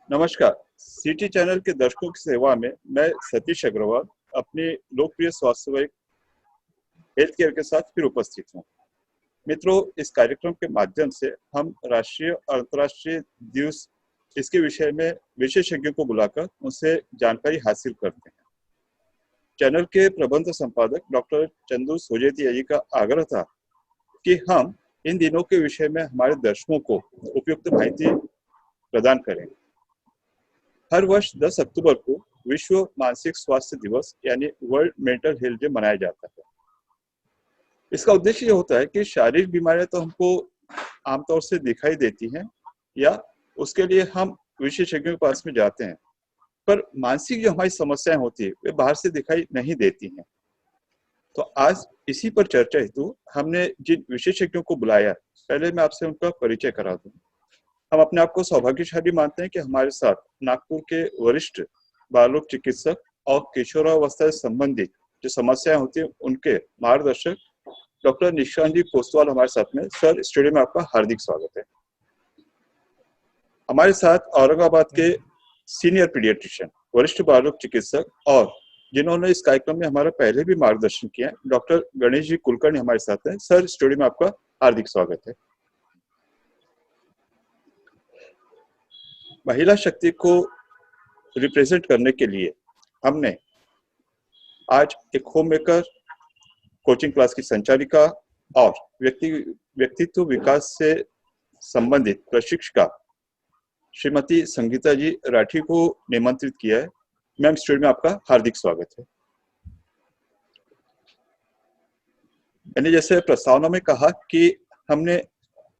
नमस्कार। City channel के दर्शकों की सेवा में मैं सतीश अग्रवाल अपनी लोकप्रिय स्वास्थ्य सेवा हेल्थ केयर के साथ फिर उपस्थित हूँ। मित्रों, इस कार्यक्रम के माध्यम से हम राष्ट्रीय और अंतर्राष्ट्रीय दिवस इसके विषय में विशेषज्ञों को बुलाकर उनसे जानकारी हासिल करते हैं। चैनल के प्रबंध संपादक डॉक्टर चंदू सोजेतिया जी का आग्रह था कि हम इन दिनों के विषय में हमारे दर्शकों को उपयुक्त माहिती प्रदान करें। हर वर्ष 10 अक्टूबर को विश्व मानसिक स्वास्थ्य दिवस यानी वर्ल्ड मेंटल हेल्थ डे मनाया जाता है। इसका उद्देश्य ये होता है कि शारीरिक बीमारियां तो हमको आमतौर से दिखाई देती हैं या उसके लिए हम विशेषज्ञों के पास में जाते हैं, पर मानसिक जो हमारी समस्याएं होती है वे बाहर से दिखाई नहीं देती हैं। तो आज इसी पर चर्चा हेतु हमने जिन विशेषज्ञों को बुलाया, पहले मैं आपसे उनका परिचय करा दूं। हम अपने आप को सौभाग्यशाली मानते हैं कि हमारे साथ नागपुर के वरिष्ठ बाल रोग चिकित्सक और किशोरावस्था से संबंधित जो समस्याएं होती है उनके मार्गदर्शक डॉक्टर निशांत जी कोस्तवाल हमारे साथ में। सर, स्टूडियो में आपका हार्दिक स्वागत है। हमारे साथ औरंगाबाद के सीनियर पीडियाट्रिशियन, वरिष्ठ बाल रोग चिकित्सक और जिन्होंने इस कार्यक्रम में हमारा पहले भी मार्गदर्शन किया, डॉक्टर गणेश जी कुलकर्णी हमारे साथ हैं। सर, स्टूडियो में आपका हार्दिक स्वागत है। महिला शक्ति को रिप्रेजेंट करने के लिए हमने आज एक होम मेकर, कोचिंग क्लास की संचालिका और व्यक्तित्व विकास से संबंधित प्रशिक्षिका श्रीमती संगीता जी राठी को निमंत्रित किया है। मैम, स्टूडियो में आपका हार्दिक स्वागत है। मैंने जैसे प्रस्तावना में कहा कि हमने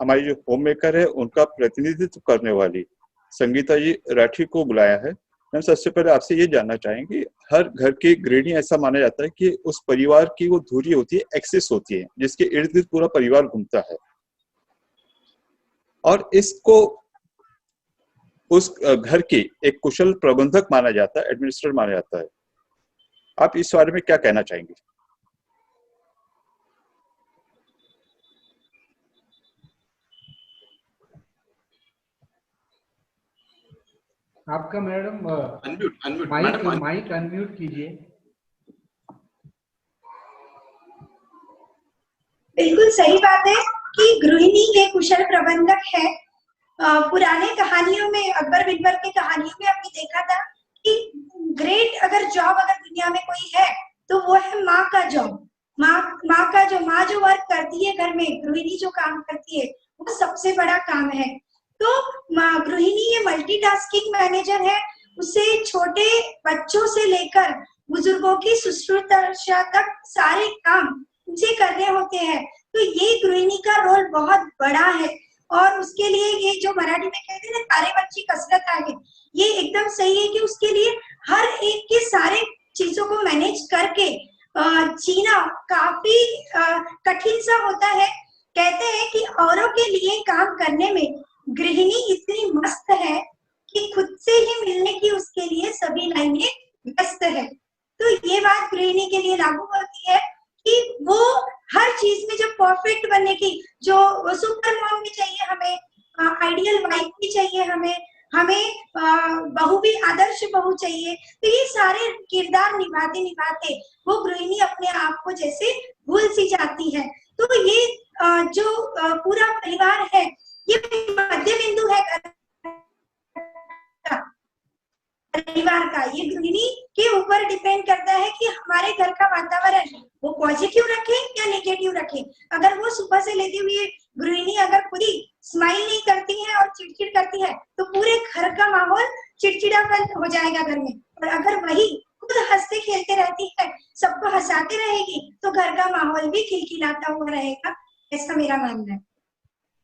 हमारी जो होम मेकर है उनका प्रतिनिधित्व करने वाली संगीता जी राठी को बुलाया है। हम सबसे पहले आपसे ये जानना चाहेंगे, हर घर की गृहिणी ऐसा माना जाता है कि उस परिवार की वो धुरी होती है, एक्सिस होती है, जिसके इर्द गिर्द पूरा परिवार घूमता है और इसको उस घर की एक कुशल प्रबंधक माना जाता है, एडमिनिस्ट्रेटर माना जाता है। आप इस बारे में क्या कहना चाहेंगे? आपका मैडम अनम्यूट माइक अनम्यूट कीजिए। बिल्कुल सही बात है कि गृहिणी एक कुशल प्रबंधक है। पुराने कहानियों में, अकबर बिरबल की कहानियों में हमने देखा था कि ग्रेट अगर जॉब अगर दुनिया में कोई है तो वो है माँ का जॉब। माँ जो वर्क करती है घर में, गृहिणी जो काम करती है, वो सबसे बड़ा काम है। तो गृहिणी ये मल्टीटास्किंग मैनेजर है। उसे छोटे बच्चों से लेकर बुजुर्गों की शुश्रूषा तक सारे काम उसे करने होते हैं। तो ये गृहिणी का रोल बहुत बड़ा है और उसके लिए ये जो मराठी में कहते हैं ना, तारे बच्ची कसरत आगे, ये एकदम सही है कि उसके लिए हर एक के सारे चीजों को मैनेज करके जीना काफी कठिन सा होता है। कहते हैं कि औरों के लिए काम करने में गृहिणी इतनी मस्त है कि खुद से ही मिलने की उसके लिए सभी लाइनें व्यस्त है। तो ये बात गृहिणी के लिए लागू होती है कि वो हर चीज में जो परफेक्ट बनने की, जो सुपर मॉम भी चाहिए हमें, आइडियल वाइफ भी चाहिए हमें बहू भी, आदर्श बहू चाहिए। तो ये सारे किरदार निभाते निभाते वो गृहिणी अपने आप को जैसे भूल सी जाती है। तो ये जो पूरा परिवार है, ये मध्य बिंदु है परिवार का। ये गृहिणी के ऊपर डिपेंड करता है कि हमारे घर का वातावरण वो पॉजिटिव रखे या नेगेटिव रखे। अगर वो सुबह से लेते हुए गृहिणी अगर खुद ही स्माइल नहीं करती है और चिड़चिड़ करती है तो पूरे घर का माहौल चिड़चिड़ापन हो जाएगा घर में। और अगर वही खुद हंसते खेलते रहती है, सबको हंसाते रहेगी, तो घर का माहौल भी खिलखिलाता हुआ रहेगा, ऐसा मेरा मानना है।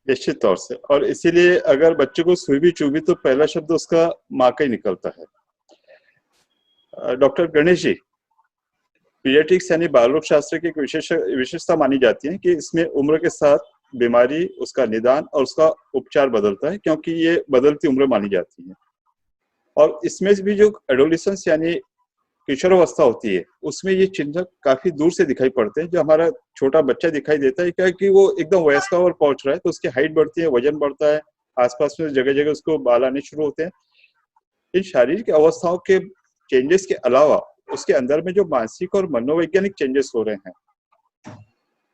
निश्चित तौर से। और इसीलिए अगर बच्चे को सुई भी चुभी तो पहला शब्द उसका माँ का ही निकलता है। डॉक्टर गणेश जी, पीडियाट्रिक्स यानी बाल रोग शास्त्र की एक विशेषता मानी जाती है कि इसमें उम्र के साथ बीमारी, उसका निदान और उसका उपचार बदलता है, क्योंकि ये बदलती उम्र मानी जाती है। और इसमें भी जो एडोलेसेंस यानी किशोरावस्था होती है, उसमें ये चिन्ह काफी दूर से दिखाई पड़ते हैं। जो हमारा छोटा बच्चा दिखाई देता है, क्या कि वो एकदम वयस्क और पहुंच रहा है, तो उसकी हाइट बढ़ती है, वजन बढ़ता है, आसपास में जगह जगह उसको बाल आने शुरू होते हैं। इन शारीरिक अवस्थाओं के चेंजेस के अलावा उसके अंदर में जो मानसिक और मनोवैज्ञानिक चेंजेस हो रहे हैं,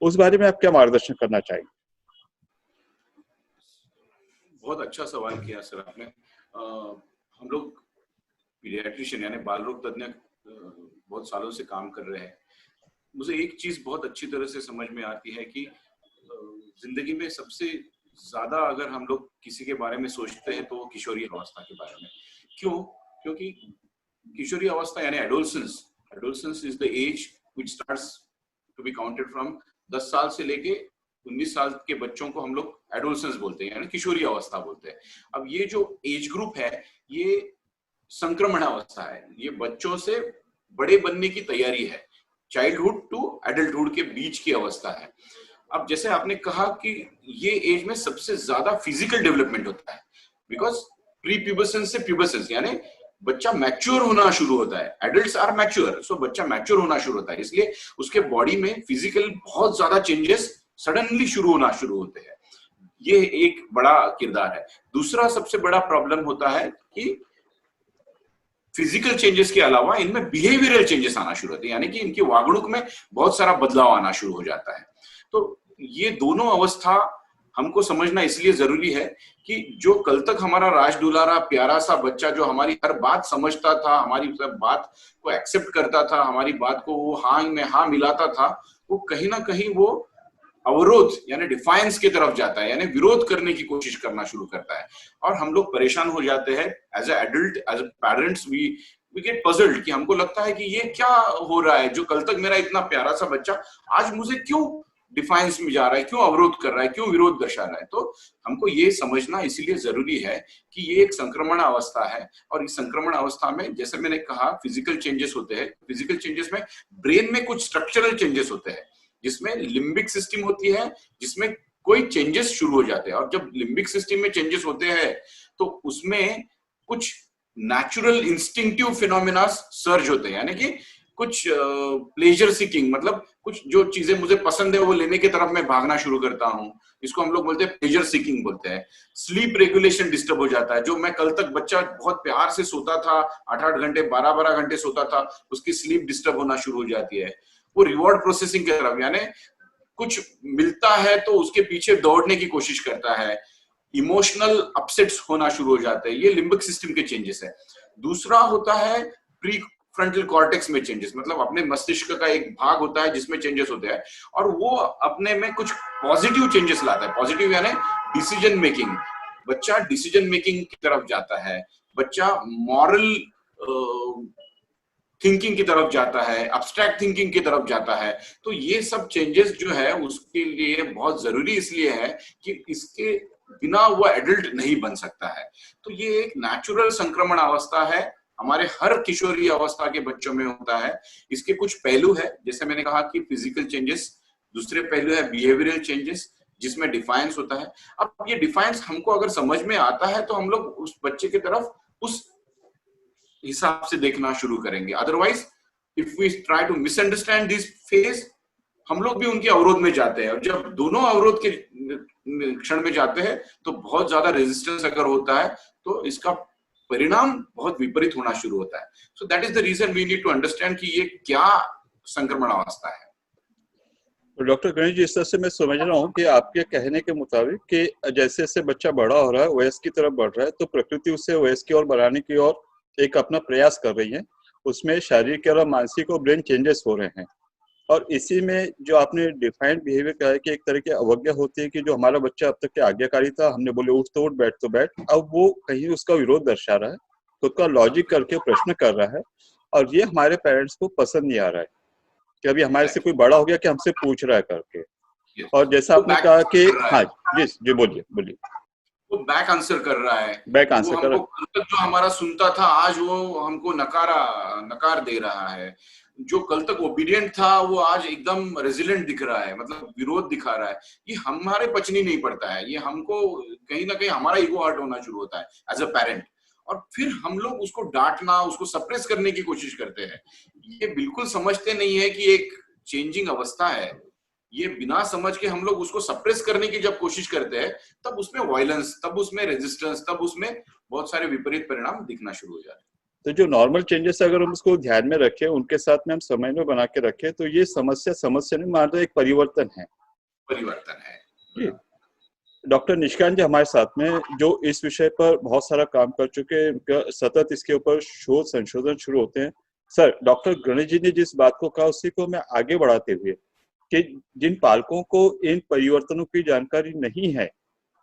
उस बारे में आप क्या मार्गदर्शन करना चाहेंगे? बहुत अच्छा सवाल किया सर आपने। हम लोग पीडियाट्रिशियन यानी बाल रोग तज्ञ बहुत सालों से काम कर रहे हैं। मुझे एक चीज बहुत अच्छी तरह से समझ में आती है कि जिंदगी में सबसे ज्यादा अगर हम लोग किसी के बारे में सोचते हैं तो वो किशोरी अवस्था के बारे में। क्यों? क्योंकि किशोरी अवस्था यानी adolescence is the age which starts to be counted from 10 साल से लेके 19 साल के बच्चों को हम लोग एडोलसेंस बोलते हैं यानी किशोरी अवस्था बोलते हैं। अब ये जो एज ग्रुप है ये संक्रमण अवस्था है, ये बच्चों से बड़े बनने की तैयारी है, चाइल्डहुड टू एडल्टहुड के बीच की अवस्था है। अब जैसे आपने कहा कि ये एज में सबसे ज्यादा फिजिकल डेवलपमेंट होता है, बिकॉज प्री प्यूबसेंस से प्यूबसेंस यानी बच्चा मैच्योर होना शुरू होता है। एडल्ट्स आर मैच्योर, सो बच्चा मैच्योर होना शुरू होता है, इसलिए उसके बॉडी में फिजिकल बहुत ज्यादा चेंजेस सडनली शुरू होना शुरू होते हैं। ये एक बड़ा किरदार है। दूसरा सबसे बड़ा प्रॉब्लम होता है कि फिजिकल चेंजेस के अलावा इनमें बिहेवियरल चेंजेस आना शुरू होते हैं, यानी कि इनकी वागणुक में बहुत सारा बदलाव आना शुरू हो जाता है। तो ये दोनों अवस्था हमको समझना इसलिए जरूरी है कि जो कल तक हमारा राज दुलारा प्यारा सा बच्चा जो हमारी हर बात समझता था, हमारी बात को एक्सेप्ट करता था, हमारी बात को वो हाँ में हाँ मिलाता था, वो कहीं ना कहीं वो अवरोध यानी डिफाइंस की तरफ जाता है, यानी विरोध करने की कोशिश करना शुरू करता है। और हम लोग परेशान हो जाते हैं as a adult, as a parents we get puzzled कि हमको लगता है कि ये क्या हो रहा है, जो कल तक मेरा इतना प्यारा सा बच्चा आज मुझे क्यों डिफाइंस में जा रहा है, क्यों अवरोध कर रहा है, क्यों विरोध दर्शा रहा है। तो हमको ये समझना इसीलिए जरूरी है कि ये एक संक्रमण अवस्था है, और इस संक्रमण अवस्था में जैसे मैंने कहा फिजिकल चेंजेस होते हैं। फिजिकल चेंजेस में ब्रेन में कुछ स्ट्रक्चरल चेंजेस होते हैं, जिसमें लिम्बिक सिस्टम होती है, जिसमें कोई चेंजेस शुरू हो जाते हैं। और जब लिम्बिक सिस्टम में चेंजेस होते हैं तो उसमें कुछ नेचुरल इंस्टिंक्टिव फिनोमिना सर्ज होते हैं, यानी कि कुछ प्लेजर सीकिंग, मतलब कुछ जो चीजें मुझे पसंद है वो लेने की तरफ मैं भागना शुरू करता हूँ, इसको हम लोग बोलते हैं प्लेजर सीकिंग बोलते हैं। स्लीप रेगुलेशन डिस्टर्ब हो जाता है, जो मैं कल तक बच्चा बहुत प्यार से सोता था, 8-8 घंटे 12-12 घंटे सोता था, उसकी स्लीप डिस्टर्ब होना शुरू हो जाती है। वो रिवॉर्ड प्रोसेसिंग की तरफ, यानी कुछ मिलता है तो उसके पीछे दौड़ने की कोशिश करता है, इमोशनल अपसेट्स होना शुरू हो जाते हैं। ये लिम्बिक सिस्टम के चेंजेस है। दूसरा होता है प्री फ्रंटल कॉर्टेक्स में चेंजेस, मतलब अपने मस्तिष्क का एक भाग होता है जिसमें चेंजेस होते हैं, और वो अपने में कुछ पॉजिटिव चेंजेस लाता है। पॉजिटिव यानी डिसीजन मेकिंग, बच्चा डिसीजन मेकिंग की तरफ जाता है, बच्चा मॉरल थिंकिंग की तरफ जाता है, अब्स्ट्रैक्ट थिंकिंग की तरफ जाता है। तो ये सब चेंजेस जो है उसके लिए बहुत जरूरी इसलिए है कि इसके बिना वो एडल्ट नहीं बन सकता है। तो ये एक नेचुरल संक्रमण अवस्था है, हमारे हर किशोरी अवस्था के बच्चों में होता है। इसके कुछ पहलू है, जैसे मैंने कहा कि फिजिकल चेंजेस, दूसरे पहलू है बिहेवियरल चेंजेस जिसमें डिफाइंस होता है। अब ये डिफाइंस हमको अगर समझ में आता है तो हम लोग उस बच्चे की तरफ उस हिसाब से देखना शुरू करेंगे। Otherwise if we try to misunderstand this phase, हम लोग भी उनके अवरोध में जाते हैं, और जब दोनों अवरोध के क्षण में जाते हैं तो बहुत ज्यादा रेजिस्टेंस अगर होता है तो इसका परिणाम बहुत विपरीत होना शुरू होता है। So that is the reason we need to understand कि ये क्या संक्रमण अवस्था है। तो डॉक्टर गणेश जी, इस तरह से मैं समझ रहा हूँ कि आपके कहने के मुताबिक कि जैसे जैसे बच्चा बड़ा हो रहा है, वयस्क की तरफ बढ़ रहा है, तो प्रकृति उसे वयस्क की ओर बढ़ाने की ओर एक अपना प्रयास कर रही है। उसमें शारीरिक और मानसिक और ब्रेन चेंजेस हो रहे हैं, और इसी में जो आपने डिफाइंड बिहेवियर कहा है कि एक तरह की अवज्ञा होती है कि जो हमारा बच्चा अब तक के आज्ञाकारी था, हमने बोले उठ तो उठ, बैठ तो बैठ, अब वो कहीं उसका विरोध दर्शा रहा है, खुद का लॉजिक करके प्रश्न कर रहा है, और ये हमारे पेरेंट्स को पसंद नहीं आ रहा है कि अभी हमारे से कोई बड़ा हो गया कि हमसे पूछ रहा है करके। और जैसा आपने कहा कि हाँ जी बोलिए बोलिए। वो बैक आंसर कर रहा है, बैक आंसर कर रहा है। जो हमारा सुनता था आज वो हमको नकार दे रहा है। जो कल तक ओबीडियंट था वो आज एकदम रेजिलेंट दिख रहा है, मतलब विरोध दिखा रहा है। ये हमारे पचनी नहीं पड़ता है, ये हमको कहीं ना कहीं हमारा ईगो हर्ट होना शुरू होता है एज अ पेरेंट, और फिर हम लोग उसको डांटना, उसको सप्रेस करने की कोशिश करते हैं। ये बिल्कुल समझते नहीं है कि एक चेंजिंग अवस्था है, ये बिना समझ के हम लोग उसको सप्रेस करने की जब कोशिश करते हैं, तब उसमें वायलेंस, तब उसमें रेजिस्टेंस, तब उसमें बहुत सारे विपरीत परिणाम दिखना शुरू हो जाते हैं। तो जो नॉर्मल चेंजेस अगर हम उसको ध्यान में रखें, उनके साथ में हम समन्वय बना के रखें, तो ये समस्या नहीं मान लो, एक परिवर्तन है। परिवर्तन है। डॉक्टर निशिकांत जी हमारे साथ में, जो इस विषय पर बहुत सारा काम कर चुके हैं, सतत इसके ऊपर शोध संशोधन शुरू होते हैं। सर, डॉक्टर गणेश जी ने जिस बात को कहा उसी को मैं आगे बढ़ाते हुए कि जिन पालकों को इन परिवर्तनों की जानकारी नहीं है,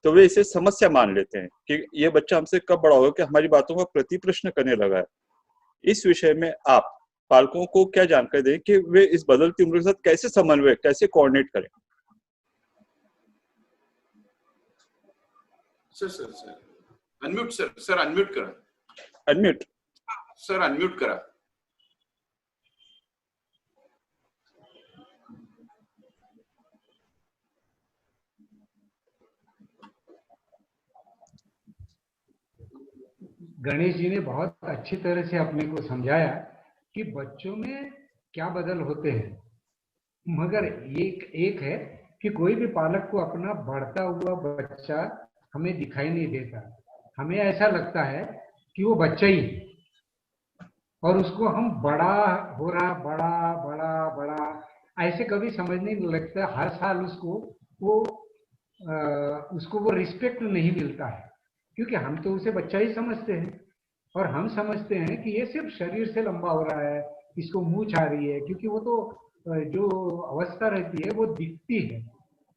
तो वे इसे समस्या मान लेते हैं कि ये बच्चा हमसे कब बड़ा होगा कि हमारी बातों का प्रति प्रश्न करने लगा है। इस विषय में आप पालकों को क्या जानकारी दें कि वे इस बदलती उम्र के साथ कैसे समन्वय, कैसे कोऑर्डिनेट करें? सर अनम्यूट, सर अनम्यूट करा। अनम्यूट सर, अनम्यूट करा। गणेश जी ने बहुत अच्छी तरह से अपने को समझाया कि बच्चों में क्या बदल होते हैं, मगर एक है कि कोई भी पालक को अपना बढ़ता हुआ बच्चा हमें दिखाई नहीं देता। हमें ऐसा लगता है कि वो बच्चा ही है और उसको हम बड़ा हो रहा, बड़ा बड़ा बड़ा ऐसे कभी समझने नहीं लगता। हर साल उसको वो रिस्पेक्ट नहीं मिलता है, क्योंकि हम तो उसे बच्चा ही समझते हैं और हम समझते हैं कि ये सिर्फ शरीर से लंबा हो रहा है, इसको मूंछ आ रही है, क्योंकि वो तो जो अवस्था रहती है वो दिखती है,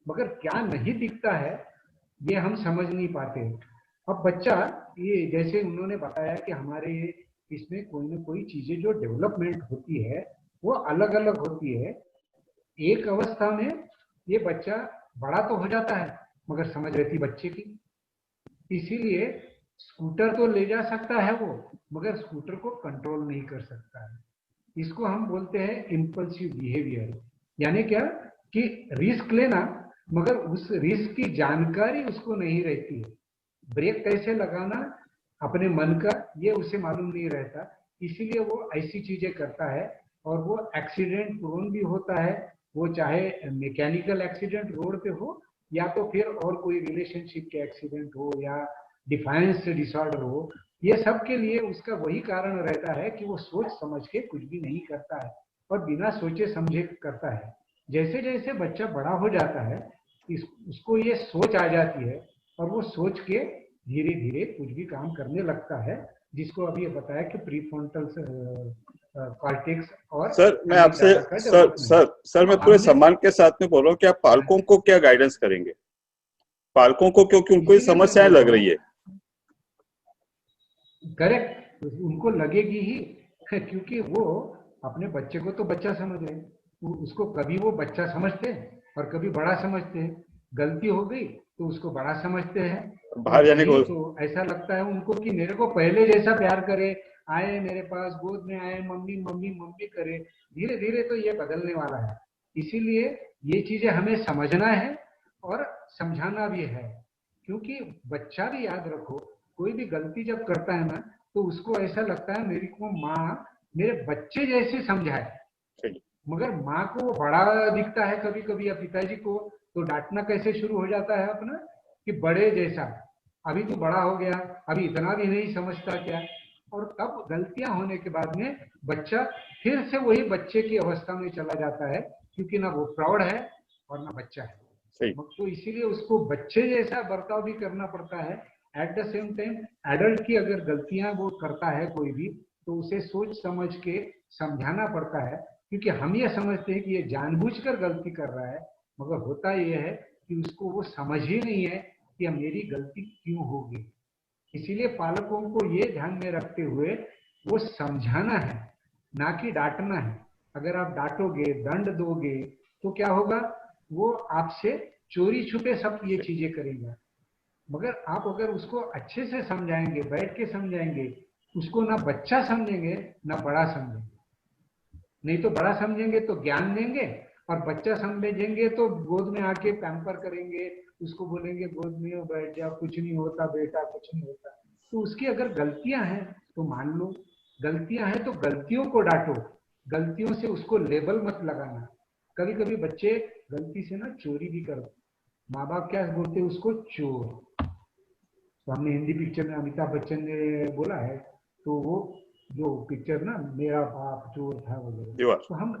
मगर क्या नहीं दिखता है ये हम समझ नहीं पाते। अब बच्चा, ये जैसे उन्होंने बताया कि हमारे इसमें कोई ना कोई चीजें जो डेवलपमेंट होती है वो अलग अलग होती है। एक अवस्था में ये बच्चा बड़ा तो हो जाता है मगर समझ रहती बच्चे की, इसीलिए स्कूटर तो ले जा सकता है वो, मगर स्कूटर को कंट्रोल नहीं कर सकता है। इसको हम बोलते हैं इम्पल्सिव बिहेवियर। यानी क्या कि रिस्क लेना, मगर उस रिस्क की जानकारी उसको नहीं रहती है। ब्रेक कैसे लगाना अपने मन का, ये उसे मालूम नहीं रहता, इसीलिए वो ऐसी चीजें करता है और वो एक्सीडेंट प्रोन भी होता है। वो चाहे मैकेनिकल एक्सीडेंट रोड पे हो या तो फिर और कोई रिलेशनशिप के एक्सीडेंट हो या डिफाइंस डिसऑर्डर हो, ये सब के लिए उसका वही कारण रहता है कि वो सोच समझ के कुछ भी नहीं करता है और बिना सोचे समझे करता है। जैसे जैसे बच्चा बड़ा हो जाता है उसको ये सोच आ जाती है और वो सोच के धीरे धीरे कुछ भी काम करने लगता है, जिसको अभी बताया कि प्रीफ्रंटल कॉर्टेक्स और सर, मैं आपसे सर मैं पूरे सम्मान के साथ में बोल रहा हूँ कि आप पालकों को क्या गाइडेंस करेंगे, पालकों को, क्योंकि उनको ये समस्याएं लग रही है। करेक्ट, उनको लगेगी ही क्योंकि वो अपने बच्चे को तो बच्चा समझ रहे हैं, उसको कभी वो बच्चा समझते हैं और कभी बड़ा समझते हैं। गलती हो गई तो उसको बड़ा समझते हैं, बाहर जाने को तो ऐसा लगता है उनको कि मेरे को पहले जैसा प्यार करे, आए मेरे पास गोद में आए, मम्मी मम्मी मम्मी करे। धीरे धीरे तो ये बदलने वाला है, इसीलिए ये चीजें हमें समझना है और समझाना भी है। क्योंकि बच्चा भी याद रखो, कोई भी गलती जब करता है ना तो उसको ऐसा लगता है मेरी को माँ मेरे बच्चे जैसे समझाए, मगर माँ को वो बड़ा दिखता है कभी कभी या पिताजी को, तो डांटना कैसे शुरू हो जाता है अपना कि बड़े जैसा, अभी तो बड़ा हो गया, अभी इतना भी नहीं समझता क्या। और तब गलतियां होने के बाद में बच्चा फिर से वही बच्चे की अवस्था में चला जाता है, क्योंकि ना वो प्रौढ़ है और ना बच्चा है। तो इसीलिए उसको बच्चे जैसा बर्ताव भी करना पड़ता है। At the same time adult की अगर गलतियां वो करता है कोई भी, तो उसे सोच समझ के समझाना पड़ता है, क्योंकि हम ये समझते हैं कि ये जानबूझकर गलती कर रहा है, मगर होता ये है कि उसको वो समझ ही नहीं है कि मेरी गलती क्यों होगी। इसीलिए पालकों को ये ध्यान में रखते हुए वो समझाना है, ना कि डांटना है। अगर आप डांटोगे, दंड दोगे, तो क्या होगा, वो आपसे चोरी छुपे सब ये चीजें करेगा। मगर आप अगर उसको अच्छे से समझाएंगे, बैठ के समझाएंगे, उसको ना बच्चा समझेंगे ना बड़ा समझेंगे। नहीं तो बड़ा समझेंगे तो ज्ञान देंगे और बच्चा समझेंगे तो गोद में आके पैम्पर करेंगे, उसको बोलेंगे गोद में बैठ जा, कुछ नहीं होता बेटा, कुछ नहीं होता। तो उसकी अगर गलतियां हैं तो मान लो, गलतियां हैं तो गलतियों को डांटो, गलतियों से उसको लेबल मत लगाना। कभी कभी बच्चे गलती से ना चोरी भी कर, माँ बाप क्या बोलते हैं उसको, चोर। तो हमने हिंदी पिक्चर में अमिताभ बच्चन ने बोला है, तो वो जो पिक्चर ना मेरा बाप चोर था वगैरह, तो हम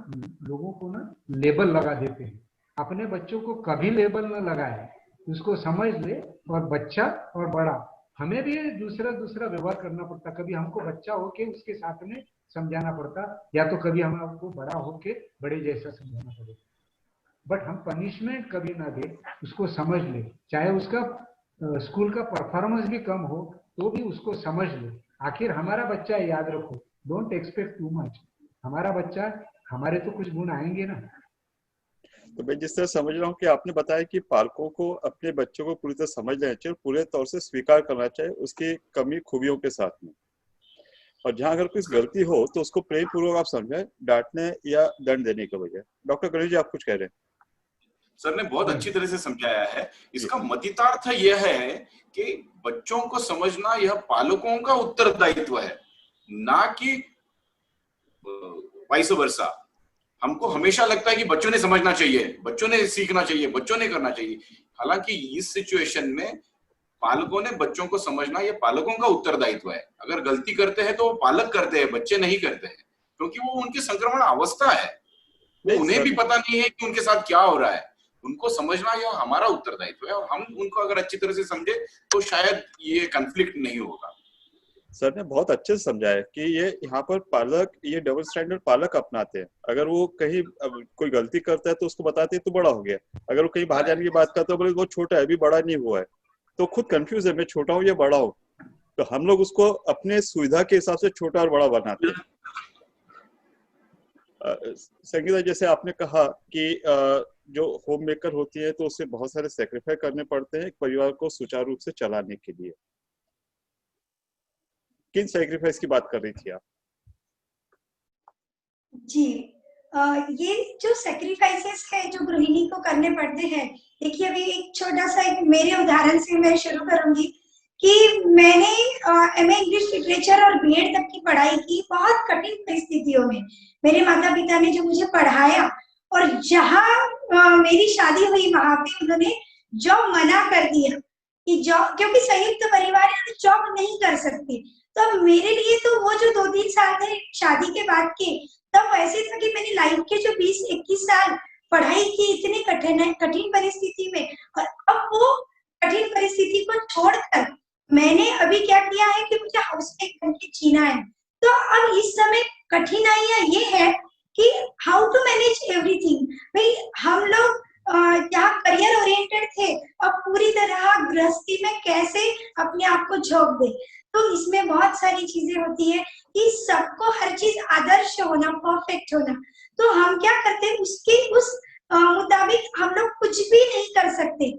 लोगों को ना लेबल लगा देते हैं। अपने बच्चों को कभी लेबल न लगाए, उसको समझ ले, और बच्चा और बड़ा हमें भी दूसरा व्यवहार करना पड़ता। कभी हमको बच्चा होके उसके साथ में समझाना पड़ता, या तो कभी हमको बड़ा होके बड़े जैसा समझाना पड़ेगा। बट हम पनिशमेंट कभी ना दे, उसको समझ ले, चाहे उसका स्कूल का परफॉर्मेंस भी कम हो तो भी उसको समझ ले। आखिर हमारा बच्चा है, याद रखो, डोंट एक्सपेक्ट टू मच। हमारा बच्चा, हमारे तो कुछ गुण आएंगे ना। तो मैं जिस तरह समझ रहा हूँ कि आपने बताया कि पालकों को अपने बच्चों को पूरी तरह समझ लेना चाहिए, पूरे तौर से स्वीकार करना चाहिए उसकी कमी खूबियों के साथ में, और जहां अगर कुछ गलती हो तो उसको प्रेम पूर्वक आप समझाएं, डांटने या दंड देने के बजाय। डॉक्टर गणेश जी, आप कुछ कह रहे हैं? सर ने बहुत अच्छी तरह से समझाया है। इसका मतितार्थ यह है कि बच्चों को समझना यह पालकों का उत्तरदायित्व है, ना कि वाइस वर्सा। हमको हमेशा लगता है कि बच्चों ने समझना चाहिए, बच्चों ने सीखना चाहिए, बच्चों ने करना चाहिए। हालांकि इस सिचुएशन में पालकों ने बच्चों को समझना, ये पालकों का उत्तरदायित्व है। अगर गलती करते हैं तो वो पालक करते हैं, बच्चे नहीं करते हैं, क्योंकि वो उनकी संक्रमण अवस्था है। वो उन्हें भी पता नहीं है कि उनके साथ क्या हो रहा है। उनको समझना यह हमारा उत्तरदायित्व है, और हम उनको अगर अच्छी तरह से समझे तो शायद ये कॉन्फ्लिक्ट नहीं होगा। सर ने बहुत अच्छे से समझाया कि ये यहाँ पर पालक, ये डबल स्टैंडर्ड पालक अपनाते हैं। अगर वो कहीं कोई गलती करता है तो उसको बताते हैं तो बड़ा हो गया, अगर वो कहीं बाहर जाने की बात करता है बोले वो छोटा है, अभी बड़ा नहीं हुआ है, तो खुद कंफ्यूज है, मैं छोटा हूँ या बड़ा हूँ। तो हम लोग उसको अपने सुविधा के हिसाब से छोटा और बड़ा बनाते हैं। संगीता, जैसे आपने कहा कि जो होम मेकर होती है तो उसे बहुत सारे सेक्रीफाइस करने पड़ते हैं एक परिवार को सुचारू रूप से चलाने के लिए। किन सेक्रीफाइस की बात कर रही थी आप? जी, ये जो सेक्रीफाइसेस है जो गृहिणी को करने पड़ते हैं, देखिए अभी एक छोटा सा एक मेरे उदाहरण से मैं शुरू करूंगी कि मैंने एमए इंग्लिश लिटरेचर और बीएड तक की पढ़ाई की बहुत कठिन परिस्थितियों में। मेरे माता पिता ने जो मुझे पढ़ाया, और जहाँ मेरी शादी हुई वहां पे उन्होंने जॉब मना कर दिया कि जॉब, क्योंकि संयुक्त परिवार है, जॉब नहीं कर सकती। तो मेरे लिए तो वो जो 2-3 साल थे शादी के बाद के, तब ऐसे था कि मैंने लाइफ के जो 20-21 साल पढ़ाई की इतनी कठिन परिस्थिति में, और अब वो कठिन परिस्थिति को छोड़कर मैंने अभी क्या किया है कि मुझे हाउस मेक करके जीना है। तो अब इस समय कठिनाइयां ये है कि हाउ टू मैनेज एवरीथिंग। भाई हम लोग जहाँ करियर ओरिएंटेड थे, अब पूरी तरह गृहस्थी में कैसे अपने आप को झोंक दे। तो इसमें बहुत सारी चीजें होती है कि सबको हर चीज आदर्श होना, परफेक्ट होना। तो हम क्या करते हैं उसके उस मुताबिक हम लोग कुछ भी नहीं कर सकते।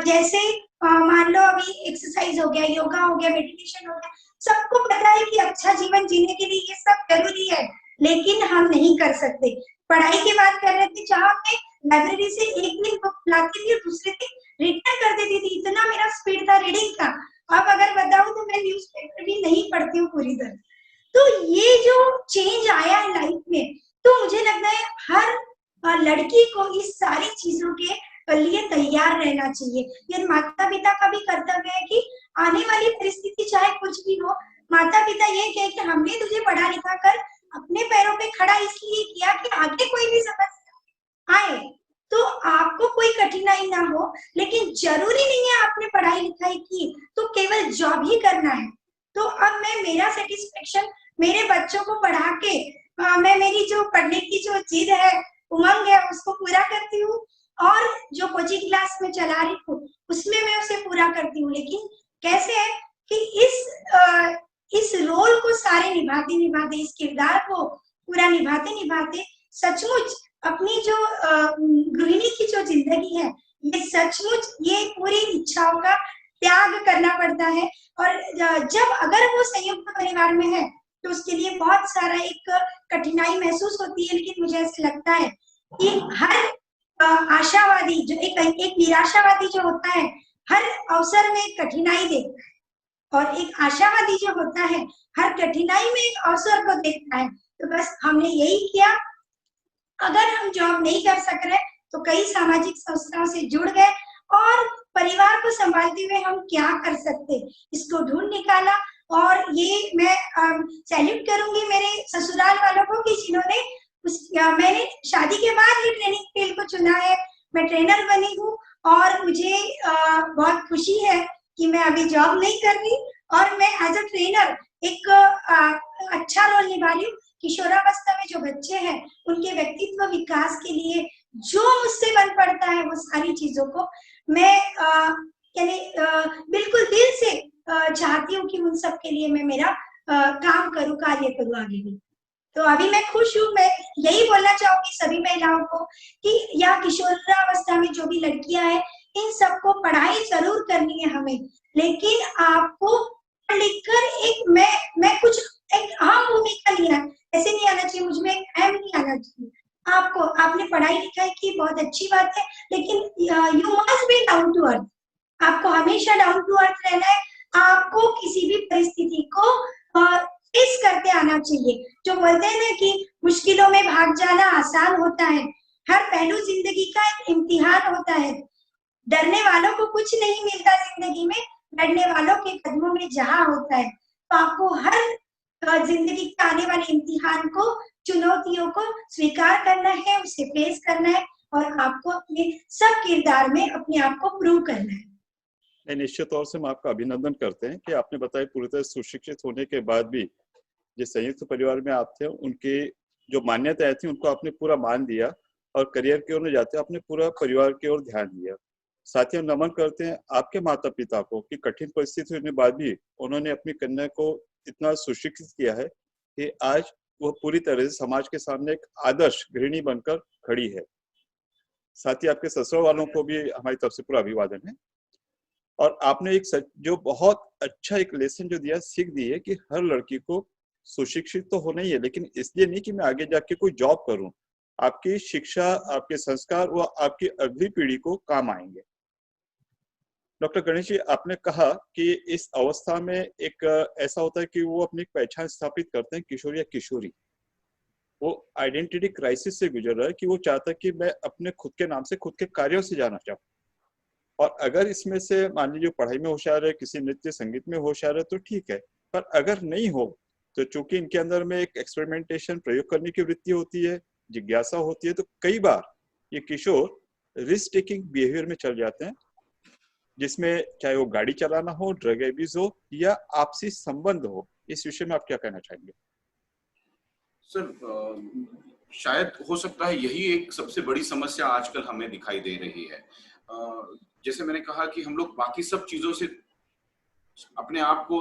जैसे मान लो अभी एक्सरसाइज हो गया, योगा हो गया, मेडिटेशन हो गया, सबको पता है कि अच्छा जीवन जीने के लिए ये सब जरूरी है, लेकिन हम नहीं कर सकते। पढ़ाई की बात कर रहे थे, जहाँ मैं लाइब्रेरी से एक दिन बुक लाती थी और दूसरे दिन रिटर्न कर देती थी, इतना मेरा स्पीड था रीडिंग का। अब अगर बताऊं तो मैं न्यूज़पेपर भी नहीं पढ़ती हूँ पूरी तरह। तो ये जो चेंज आया है लाइफ में, तो मुझे लगता है हर लड़की को इस सारी चीजों के लिए तैयार रहना चाहिए। ये माता पिता का भी कर्तव्य है कि आने वाली परिस्थिति चाहे कुछ भी हो, माता पिता ये कहे कि हमने तुझे पढ़ा लिखा कर अपने पैरों पे खड़ा इसलिए किया कि आगे कोई भी समस्या आए तो आपको कोई कठिनाई ना हो। लेकिन जरूरी नहीं है आपने पढ़ाई लिखाई की तो केवल जॉब ही करना है। तो अब मैं मेरा सेटिस्फेक्शन मेरे बच्चों को पढ़ा के मैं मेरी जो पढ़ने की जो जिद है, उमंग है, उसको पूरा करती हूँ, और जो कोचिंग क्लास में चला रही हूँ उसमें मैं उसे पूरा करती हूँ। लेकिन कैसे है कि इस रोल को सारे निभाते इस किरदार को पूरा निभाते सचमुच अपनी जो गृहिणी की जो जिंदगी है, ये सचमुच ये पूरी इच्छाओं का त्याग करना पड़ता है। और जब अगर वो संयुक्त परिवार में है तो उसके लिए बहुत सारा एक कठिनाई महसूस होती है। लेकिन मुझे ऐसे लगता है कि हर आशावादी जो एक निराशावादी जो होता है हर अवसर में कठिनाई देखता है, और एक आशावादी जो होता है हर कठिनाई में एक अवसर को देखता है। तो बस हमने यही किया। अगर हम जॉब नहीं कर सक रहे तो कई सामाजिक संस्थाओं से जुड़ गए और परिवार को संभालते हुए हम क्या कर सकते, इसको ढूंढ निकाला। और ये मैं सैल्यूट करूंगी मेरे ससुराल वालों को कि जिन्होंने मैंने शादी के बाद ही ट्रेनिंग फील्ड को चुना है। मैं ट्रेनर बनी हूँ और मुझे बहुत खुशी है कि मैं अभी जॉब नहीं कर रही और मैं एज अ ट्रेनर एक अच्छा रोल निभा रही हूँ। किशोरावस्था में जो बच्चे हैं उनके व्यक्तित्व विकास के लिए जो मुझसे बन पड़ता है वो सारी चीजों को मैं यानी बिल्कुल दिल से चाहती हूँ कि उन सब के लिए मैं मेरा काम करूँ, कार्य करूँ आगे भी। तो अभी मैं खुश हूँ। मैं यही बोलना चाहूंगी सभी महिलाओं को कि या किशोरावस्था में जो भी लड़कियां हैं इन सबको पढ़ाई जरूर करनी है हमें, लेकिन आपको लिखकर एक मैं कुछ एक अहम भूमिका लिया ऐसे नहीं आना चाहिए, मुझमें एक अहम नहीं आना चाहिए। आपको आपने पढ़ाई लिखाई की बहुत अच्छी बात है, लेकिन you must be down to earth. आपको हमेशा डाउन टू अर्थ रहना है। आपको किसी भी परिस्थिति को फेस करते आना चाहिए। जो बोलते हैं ना कि मुश्किलों में भाग जाना आसान होता है, हर पहलू जिंदगी का एक इम्तिहान होता है। डरने वालों को कुछ नहीं मिलता जिंदगी में, डरने वालों के कदमों में जहां होता है। तो आपको हर जिंदगी के आने वाले इम्तिहान को, चुनौतियों को स्वीकार करना है, उसे फेस करना है और आपको अपने सब किरदार में अपने आप को प्रूव करना है। निश्चित तौर से हम आपका अभिनंदन करते हैं कि आपने बताया पूरी तरह सुशिक्षित होने के बाद भी जिस संयुक्त परिवार में आप थे उनके जो मान्यताएं थी उनको आपने पूरा मान दिया और करियर की ओर जाते आपने पूरा परिवार की ओर ध्यान दिया। साथ ही हम नमन करते हैं आपके माता पिता को कि कठिन परिस्थिति होने के बाद भी उन्होंने अपनी कन्या को इतना सुशिक्षित किया है कि आज वो पूरी तरह से समाज के सामने एक आदर्श गृहिणी बनकर खड़ी है। साथ ही आपके ससुराल वालों को भी हमारी तरफ से पूरा अभिवादन है। और आपने एक जो बहुत अच्छा एक लेसन जो दिया, सीख दी है कि हर लड़की को सुशिक्षित तो होना ही है, लेकिन इसलिए नहीं कि मैं आगे जाके कोई जॉब करूं। आपकी शिक्षा, आपके संस्कार वो आपकी अगली पीढ़ी को काम आएंगे। डॉक्टर गणेश जी, आपने कहा कि इस अवस्था में एक ऐसा होता है कि वो अपनी पहचान स्थापित करते हैं, किशोर या किशोरी वो आइडेंटिटी क्राइसिस से गुजर रहा है कि वो चाहता है कि मैं अपने खुद के नाम से, खुद के कार्यों से जाना चाहूँ। और अगर इसमें से मान लीजिए पढ़ाई में होशियार है, किसी नृत्य संगीत में होशियार है तो ठीक है, पर अगर नहीं हो तो चूंकि इनके अंदर में एक एक्सपेरिमेंटेशन, प्रयोग करने की वृत्ति होती है, जिज्ञासा होती है, तो कई बार ये किशोर रिस्क टेकिंग बिहेवियर में चल जाते हैं, जिसमें चाहे वो गाड़ी चलाना हो, ड्रग एब्यूज हो या आपसी संबंध हो। इस विषय में आप क्या कहना चाहेंगे? सर, शायद हो सकता है यही एक सबसे बड़ी समस्या आजकल हमें दिखाई दे रही है। जैसे मैंने कहा कि हम लोग बाकी सब चीजों से अपने आप को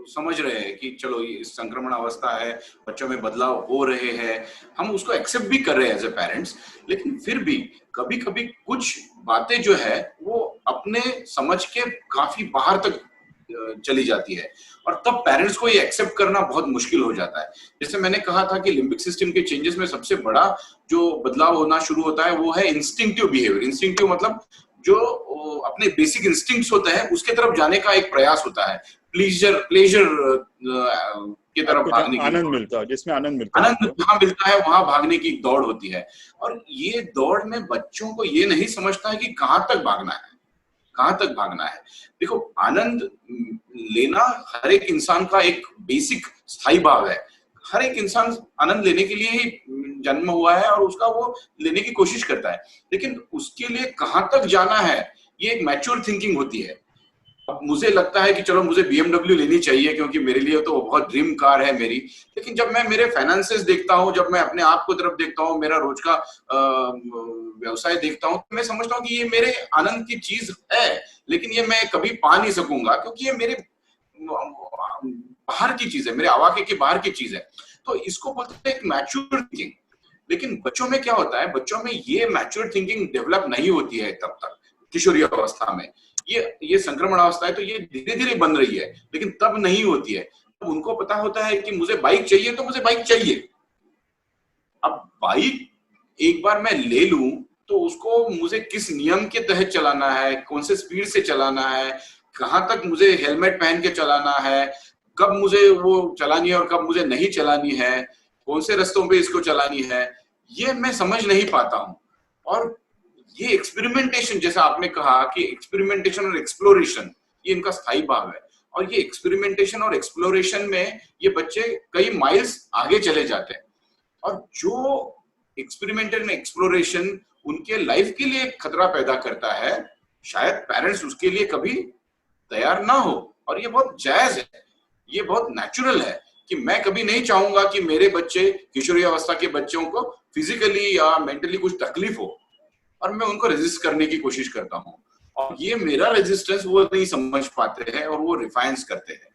समझ रहे हैं कि चलो ये संक्रमण अवस्था है, बच्चों में बदलाव हो रहे हैं, हम उसको एक्सेप्ट भी कर रहे हैं एज ए पेरेंट्स, लेकिन फिर भी कभी कभी कुछ बातें जो है वो अपने समझ के काफी बाहर तक चली जाती है और तब पेरेंट्स को ये एक्सेप्ट करना बहुत मुश्किल हो जाता है। जैसे मैंने कहा था कि लिम्बिक सिस्टम के चेंजेस में सबसे बड़ा जो बदलाव होना शुरू होता है वो है इंस्टिंक्टिव बिहेवियर। इंस्टिंक्टिव मतलब जो अपने बेसिक इंस्टिंक्ट्स होते हैं उसके तरफ जाने का एक प्रयास होता है, प्लेजर की तरफ भागने की, आनंद मिलता है, जिसमें आनंद मिलता है, आनंद जहां मिलता है वहां भागने की दौड़ होती है। और ये दौड़ में बच्चों को ये नहीं समझता है कि कहां तक भागना है, कहां तक भागना है। देखो, आनंद लेना हर एक इंसान का एक बेसिक स्थायी भाव है। हर एक इंसान आनंद लेने के लिए ही जन्म हुआ है और उसका वो लेने की कोशिश करता है, लेकिन उसके लिए कहां तक जाना है ये एक मैच्योर थिंकिंग होती है। अब मुझे लगता है कि चलो मुझे BMW लेनी चाहिए क्योंकि मेरे लिए तो बहुत ड्रीम कार है मेरी, लेकिन जब मैं मेरे फाइनेंसेस देखता हूँ, जब मैं अपने आप को तरफ देखता हूँ, मेरा रोज का व्यवसाय देखता हूँ, तो मैं समझता हूँ कि ये मेरे आनंद की चीज है, लेकिन ये मैं कभी पा नहीं सकूंगा क्योंकि ये मेरे बाहर की चीज है, मेरे आवाके के बाहर की चीज है। तो इसको बोलते हैं एक मैच्योर थिंकिंग। लेकिन बच्चों में क्या होता है, बच्चों में ये मैच्योर थिंकिंग डेवलप नहीं होती है तब तक। किशोरी अवस्था में ये संक्रमण अवस्था है तो ये धीरे धीरे बन रही है, लेकिन तब नहीं होती है। तब उनको पता होता है कि मुझे बाइक चाहिए तो मुझे बाइक चाहिए। अब बाइक एक बार मैं ले लूं तो उसको मुझे किस नियम के तहत चलाना है, कौन से स्पीड से चलाना है, कहां तक मुझे हेलमेट पहन के चलाना है, कब मुझे वो चलानी है और कब मुझे नहीं चलानी है, कौन से रास्तों पे इसको चलानी है, ये मैं समझ नहीं पाता हूं। और ये एक्सपेरिमेंटेशन, जैसा आपने कहा कि एक्सपेरिमेंटेशन और एक्सप्लोरेशन ये इनका स्थायी भाव है, और ये एक्सपेरिमेंटेशन और एक्सप्लोरेशन में ये बच्चे कई माइल्स आगे चले जाते हैं। और जो एक्सपेरिमेंटल में एक्सप्लोरेशन उनके लाइफ के लिए खतरा पैदा करता है, शायद पेरेंट्स उसके लिए कभी तैयार ना हो, और ये बहुत जायज है, ये बहुत नेचुरल है कि मैं कभी नहीं चाहूंगा कि मेरे बच्चे, किशोरी अवस्था के बच्चों को फिजिकली या मेंटली कुछ तकलीफ हो, और मैं उनको रेजिस्ट करने की कोशिश करता हूँ, और ये मेरा रेजिस्टेंस वो नहीं समझ पाते हैं और वो रिफाइंस करते हैं।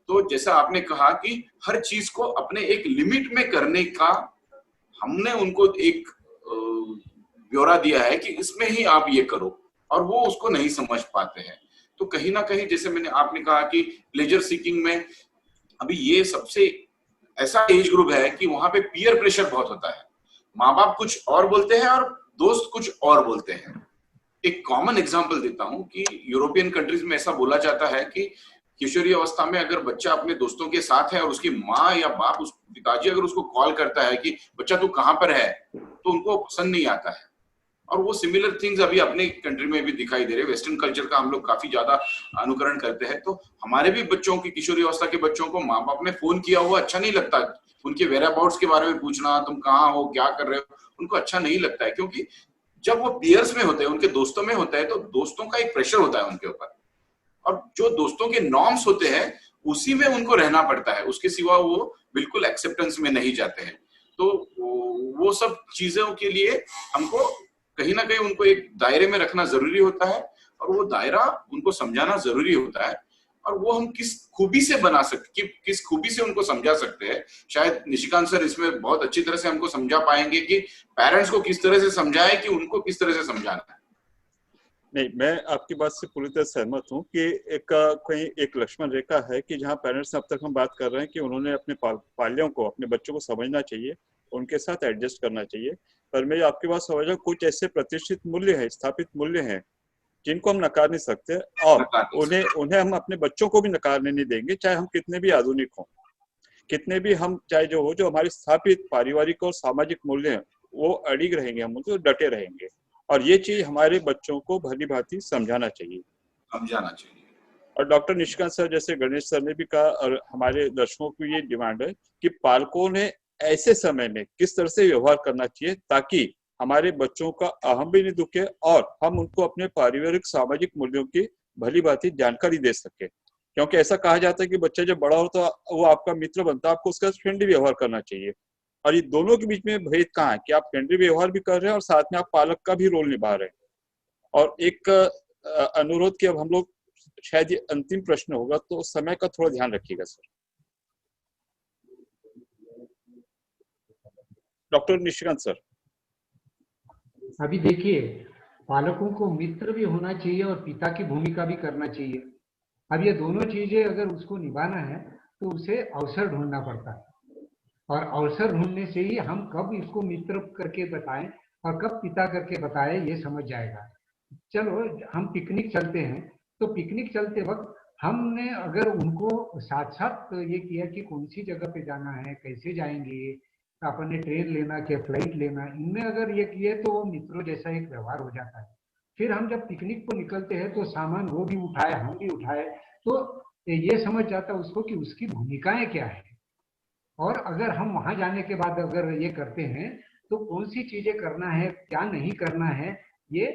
तो जैसा आपने कहा कि हर चीज को अपने एक लिमिट में करने का हमने उनको एक ब्यौरा दिया है कि इसमें ही आप ये करो, और वो उसको नहीं समझ पाते हैं। तो कहीं ना कहीं जैसे आपने कहा कि प्लेजर सीकिंग में अभी ये सबसे ऐसा एज ग्रुप है कि वहां पे पीयर प्रेशर बहुत होता है, माँ बाप कुछ और बोलते हैं और दोस्त कुछ और बोलते हैं। एक कॉमन एग्जांपल देता हूं कि यूरोपियन कंट्रीज में ऐसा बोला जाता है कि किशोरी अवस्था में अगर बच्चा अपने दोस्तों के साथ है और उसकी माँ या बाप, उस पिताजी अगर उसको कॉल करता है कि बच्चा तू कहाँ पर है, तो उनको पसंद नहीं आता है। और वो सिमिलर थिंग्स अभी अपने कंट्री में भी दिखाई दे रहे हैं। वेस्टर्न कल्चर का हम लोग काफी ज्यादा अनुकरण करते हैं, तो हमारे भी बच्चों की, किशोरी अवस्था के बच्चों को माँ बाप ने फोन किया हुआ अच्छा नहीं लगता, उनके वेयर अबाउट्स के बारे में पूछना, तुम कहाँ हो, क्या कर रहे हो, उनको अच्छा नहीं लगता है। क्योंकि जब वो पीयर्स में होते हैं, उनके दोस्तों में होता है, तो दोस्तों का एक प्रेशर होता है उनके ऊपर, और जो दोस्तों के नॉर्म्स होते हैं उसी में उनको रहना पड़ता है, उसके सिवा वो बिल्कुल एक्सेप्टेंस में नहीं जाते हैं। तो वो सब चीजों के लिए हमको कहीं ना कहीं उनको एक दायरे में रखना जरूरी होता है, और वो दायरा उनको समझाना जरूरी होता है, और वो हम किस खूबी से बना सकते, किस खूबी से उनको समझा सकते हैं, शायद निशिकांत सर इसमें बहुत अच्छी तरह से हमको समझा पाएंगे कि पेरेंट्स को किस तरह से समझाएं कि उनको किस तरह से समझाना है। नहीं, मैं आपकी बात से पूरी तरह सहमत हूँ कि कहीं एक लक्ष्मण रेखा है कि जहाँ पेरेंट्स अब तक हम बात कर रहे हैं कि उन्होंने अपने पाल्यों को, अपने बच्चों को समझना चाहिए, उनके साथ एडजस्ट करना चाहिए। पर मैं आपकी बात समझ रहा हूँ, कुछ ऐसे प्रतिष्ठित मूल्य हैं, स्थापित मूल्य हैं, जिनको हम नकार नहीं सकते, और उन्हें हम अपने बच्चों को भी नकारने नहीं देंगे, चाहे हम कितने भी आधुनिक हों, कितने भी हम चाहे जो हमारे स्थापित पारिवारिक और सामाजिक मूल्य हैं वो अड़िग रहेंगे, हम उनको डटे रहेंगे, और ये चीज हमारे बच्चों को भली भांति समझाना चाहिए। और डॉक्टर निशिकांत सर, जैसे गणेश सर ने भी कहा, और हमारे दर्शकों की ये डिमांड है कि पालकों ने ऐसे समय में किस तरह से व्यवहार करना चाहिए ताकि हमारे बच्चों का अहम भी नहीं दुखे और हम उनको अपने पारिवारिक सामाजिक मूल्यों की भली भांति जानकारी दे सके। क्योंकि ऐसा कहा जाता है कि बच्चा जब बड़ा हो तो वो आपका मित्र बनता है, आपको उसका फ्रेंडली व्यवहार करना चाहिए। और ये दोनों के बीच में भेद कहाँ है कि आप फ्रेंडली व्यवहार भी कर रहे हैं और साथ में आप पालक का भी रोल निभा रहे हैं। और एक अनुरोध कि अब हम लोग, शायद ये अंतिम प्रश्न होगा, तो समय का थोड़ा ध्यान रखिएगा सर। Doctor Nishikant sir. अभी देखिए, पालकों को मित्र भी होना चाहिए और पिता की भूमिका भी करना चाहिए। अब ये दोनों चीजें अगर उसको निभाना है तो उसे अवसर ढूंढना पड़ता है, और अवसर ढूंढने से ही हम कब इसको मित्र करके बताएं और कब पिता करके बताएं ये समझ जाएगा। चलो हम पिकनिक चलते हैं, तो पिकनिक चलते वक्त हमने अगर उनको साथ साथ ये किया कि कौन सी जगह पे जाना है, कैसे जाएंगे, तो अपन ने ट्रेन लेना क्या फ्लाइट लेना, इनमें अगर ये किए तो वो मित्रों जैसा एक व्यवहार हो जाता है। फिर हम जब पिकनिक को निकलते हैं तो सामान वो भी उठाए, हम भी उठाए, तो ये समझ जाता है उसको कि उसकी भूमिकाएं क्या है। और अगर हम वहां जाने के बाद अगर ये करते हैं तो कौन सी चीजें करना है, क्या नहीं करना है, ये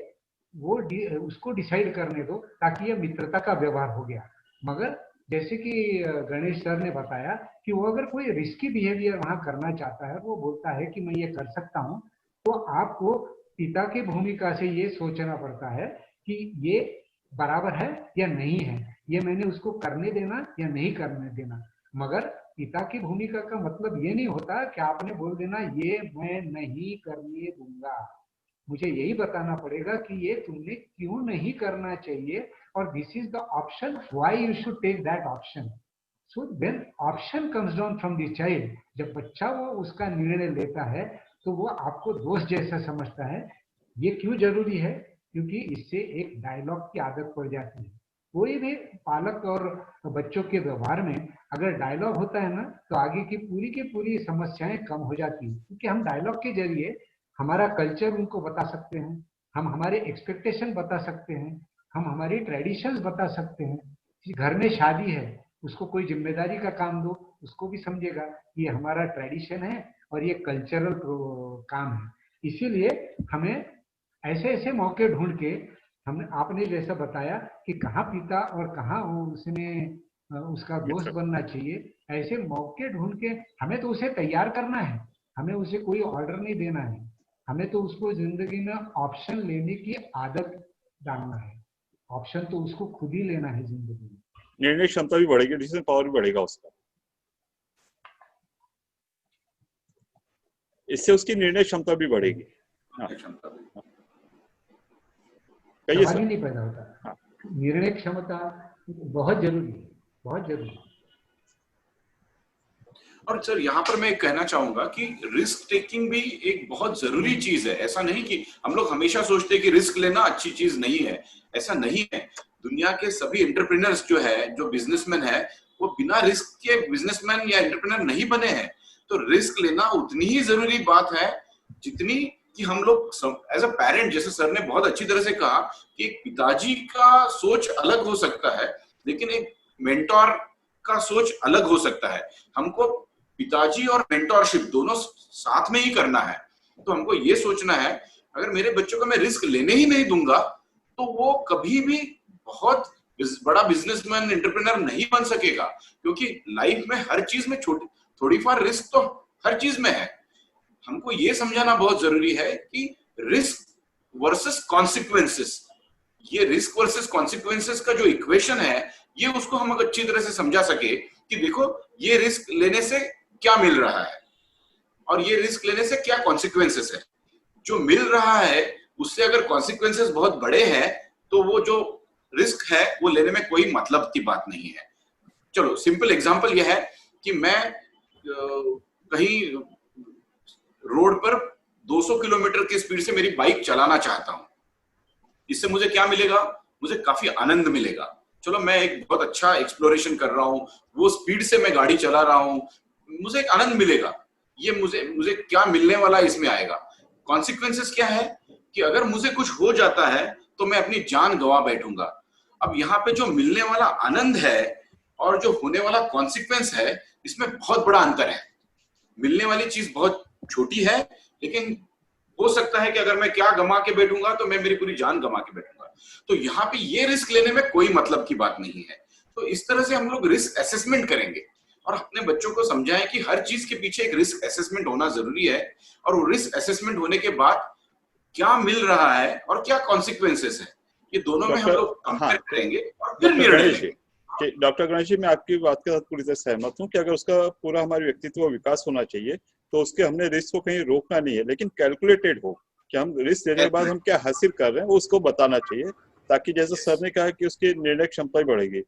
वो उसको डिसाइड करने दो, ताकि ये मित्रता का व्यवहार हो गया। मगर जैसे कि गणेश सर ने बताया कि वो अगर कोई रिस्की बिहेवियर वहां करना चाहता है, वो बोलता है कि मैं ये कर सकता हूँ, तो आपको पिता की भूमिका से ये सोचना पड़ता है कि ये बराबर है या नहीं है, ये मैंने उसको करने देना या नहीं करने देना। मगर पिता की भूमिका का मतलब ये नहीं होता कि आपने बोल देना ये मैं नहीं करने दूंगा, मुझे यही बताना पड़ेगा कि ये तुमने क्यों नहीं करना चाहिए, और this is the option, why you should take that option. So when option comes down from the child, जब बच्चा वो उसका निर्णय लेता है तो वो आपको दोस्त जैसा समझता है। ये क्यों जरूरी है? क्योंकि इससे एक डायलॉग की आदत पड़ जाती है। कोई भी पालक और बच्चों के व्यवहार में अगर डायलॉग होता है ना, तो आगे की पूरी समस्याएं कम हो जाती है, क्योंकि हम डायलॉग के जरिए हमारा कल्चर उनको बता सकते हैं, हम हमारे एक्सपेक्टेशन बता सकते हैं, हम हमारी ट्रेडिशंस बता सकते हैं। कि घर में शादी है, उसको कोई जिम्मेदारी का काम दो, उसको भी समझेगा ये हमारा ट्रेडिशन है और ये कल्चरल काम है। इसीलिए हमें ऐसे ऐसे मौके ढूंढ के, हमने आपने जैसा बताया कि कहाँ पिता और कहाँ उसने उसका दोस्त बनना चाहिए, ऐसे मौके ढूंढ के हमें तो उसे तैयार करना है, हमें उसे कोई ऑर्डर नहीं देना है, हमें तो उसको जिंदगी में ऑप्शन लेने की आदत डालना है। ऑप्शन तो उसको खुद ही लेना है जिंदगी में। निर्णय क्षमता भी बढ़ेगी, डिसीजन पावर भी बढ़ेगा उसका, इससे उसकी निर्णय क्षमता भी बढ़ेगी। हाँ, कहिए सवाल सर। ही नहीं पैदा होता। हाँ। निर्णय क्षमता बहुत जरूरी है, बहुत जरूरी। और सर यहाँ पर मैं कहना चाहूंगा कि रिस्क टेकिंग भी एक बहुत जरूरी चीज है। ऐसा नहीं कि हम लोग हमेशा सोचते हैं कि रिस्क लेना अच्छी चीज नहीं है, ऐसा नहीं है। दुनिया के सभी एंटरप्रेन्योर्स जो है, जो बिजनेसमैन है, वो बिना रिस्क के बिजनेसमैन या एंटरप्रेन्योर नहीं बने हैं। तो रिस्क लेना उतनी ही जरूरी बात है जितनी कि हम लोग एज अ पेरेंट, जैसे सर ने बहुत अच्छी तरह से कहा कि एक पिताजी का सोच अलग हो सकता है, लेकिन एक मेंटोर का सोच अलग हो सकता है। हमको पिताजी और मेंटोरशिप दोनों साथ में ही करना है। तो हमको ये सोचना है, अगर मेरे बच्चों को मैं रिस्क लेने ही नहीं दूंगा तो वो कभी भी बहुत बड़ा बिजनेसमैन, एंटरप्रेन्योर नहीं बन सकेगा, क्योंकि लाइफ में हर चीज में थोड़ी फार रिस्क तो हर चीज में है। हमको ये समझाना बहुत जरूरी है कि रिस्क वर्सेस कॉन्सिक्वेंसेस, ये रिस्क वर्सेस कॉन्सिक्वेंसेस का जो इक्वेशन है, ये उसको हम अच्छी तरह से समझा सके कि देखो ये रिस्क लेने से क्या मिल रहा है और ये रिस्क लेने से क्या कॉन्सिक्वेंसेस है। जो मिल रहा है उससे अगर कॉन्सिक्वेंसेस बहुत बड़े हैं तो वो जो रिस्क है वो लेने में कोई मतलब की बात नहीं है। चलो सिंपल एग्जांपल यह है कि मैं कहीं रोड पर 200 किलोमीटर की स्पीड से मेरी बाइक चलाना चाहता हूं। इससे मुझे क्या मिलेगा? मुझे काफी आनंद मिलेगा। चलो मैं एक बहुत अच्छा एक्सप्लोरेशन कर रहा हूं, वो स्पीड से मैं गाड़ी चला रहा हूं, मुझे एक आनंद मिलेगा। ये मुझे क्या मिलने वाला इसमें आएगा। कॉन्सिक्वेंसेस क्या है कि अगर मुझे कुछ हो जाता है तो मैं अपनी जान गंवा बैठूंगा। अब यहाँ पे जो मिलने वाला आनंद है और जो होने वाला कॉन्सिक्वेंस है, इसमें बहुत बड़ा अंतर है। मिलने वाली चीज बहुत छोटी है, लेकिन हो सकता है कि अगर मैं क्या गंवा के बैठूंगा तो मैं मेरी पूरी जान गंवा के बैठूंगा। तो यहाँ पे ये रिस्क लेने में कोई मतलब की बात नहीं है। तो इस तरह से हम लोग रिस्क असेसमेंट करेंगे और अपने बच्चों को समझाएं कि हर चीज के पीछे एक रिस्क असेसमेंट होना जरूरी है, और वो रिस्क असेसमेंट होने के बाद क्या मिल रहा है और क्या कॉन्सिक्वेंसेस है, ये दोनों में हम लोग कंपेयर करेंगे और फिर निर्णय लेंगे। डॉक्टर गणेश जी, मैं आपकी बात के साथ पूरी तरह सहमत हूँ कि अगर उसका पूरा हमारे व्यक्तित्व विकास होना चाहिए तो उसके हमने रिस्क को कहीं रोकना नहीं है, लेकिन कैलकुलेटेड हो कि हम रिस्क लेने के बाद हम क्या हासिल कर रहे हैं वो उसको बताना चाहिए, ताकि जैसे सर ने कहा कि उसकी निर्णय क्षमता ही बढ़ेगी।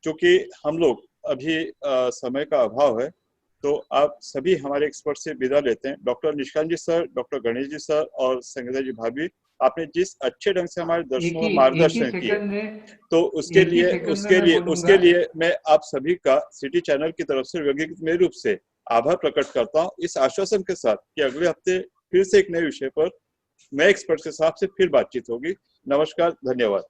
क्योंकि हम लोग अभी समय का अभाव है, तो आप सभी हमारे एक्सपर्ट से विदा लेते हैं। डॉक्टर निष्कांत जी sir, doctor Ganesh ji sir और संगीता जी भाभी, आपने जिस अच्छे ढंग से हमारे दर्शकों का मार्गदर्शन किया, तो उसके लिए मैं आप सभी का सिटी चैनल की तरफ से व्यक्तिगत रूप से आभार प्रकट करता हूँ, इस आश्वासन के साथ कि अगले हफ्ते फिर से एक नए विषय पर नए एक्सपर्ट के साथ से फिर बातचीत होगी। नमस्कार, धन्यवाद।